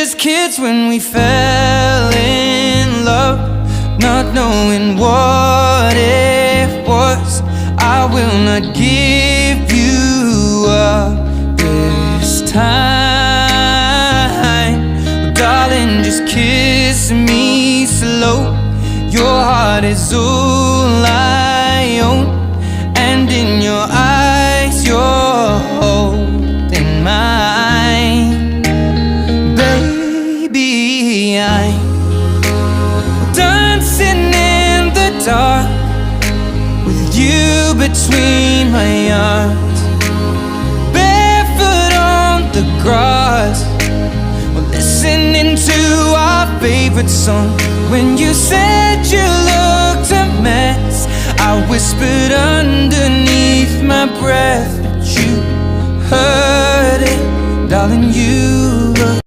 just kids when we fell in love, not knowing what it was. I will not give you up this time. Oh, darling, just kiss me slow. Your heart is all I own, and in your eyes you're holding mine. Baby, I'm dancing in the dark with you between my arms, barefoot on the grass, we're listening to our favorite song. When you said you looked a mess, I whispered underneath my breath, but you heard it, darling, you look